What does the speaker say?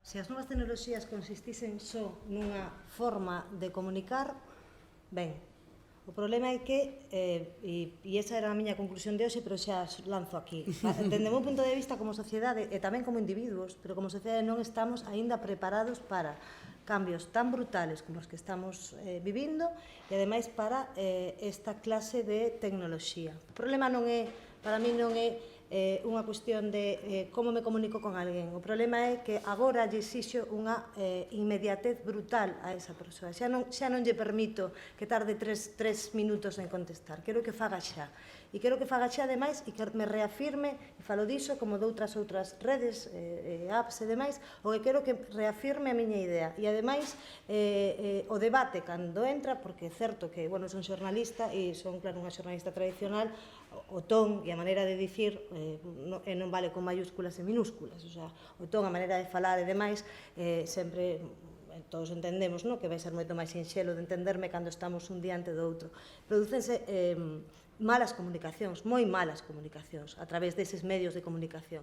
Se as novas tecnoloxías consistisen só nunha forma de comunicar, ben, o problema é que, e esa era a miña conclusión de hoxe, pero xa lanzo aquí, dende o meu punto de vista como sociedade e tamén como individuos, pero como sociedade non estamos aínda preparados para cambios tan brutales como os que estamos vivindo e ademais para esta clase de tecnoloxía. O problema non é, para mí non é unha cuestión de como me comunico con alguén. O problema é que agora lle exixo unha inmediatez brutal a esa persoa. Xa non lle permito que tarde tres minutos en contestar. Quero que faga xa. E quero que faga xa, ademais, e que me reafirme, e falo diso como de outras redes, apps e demais, o que quero que reafirme a miña idea. E, ademais, o debate cando entra, porque é certo que, bueno, son xornalista e son, claro, unha xornalista tradicional, o ton e a maneira de dicir non vale con mayúsculas e minúsculas, o sea, o ton, a maneira de falar e demais, sempre todos entendemos, que vai ser moito máis sinxelo de entenderme cando estamos un diante do outro. Prodúcense malas comunicacións, moi malas comunicacións, a través deses medios de comunicación.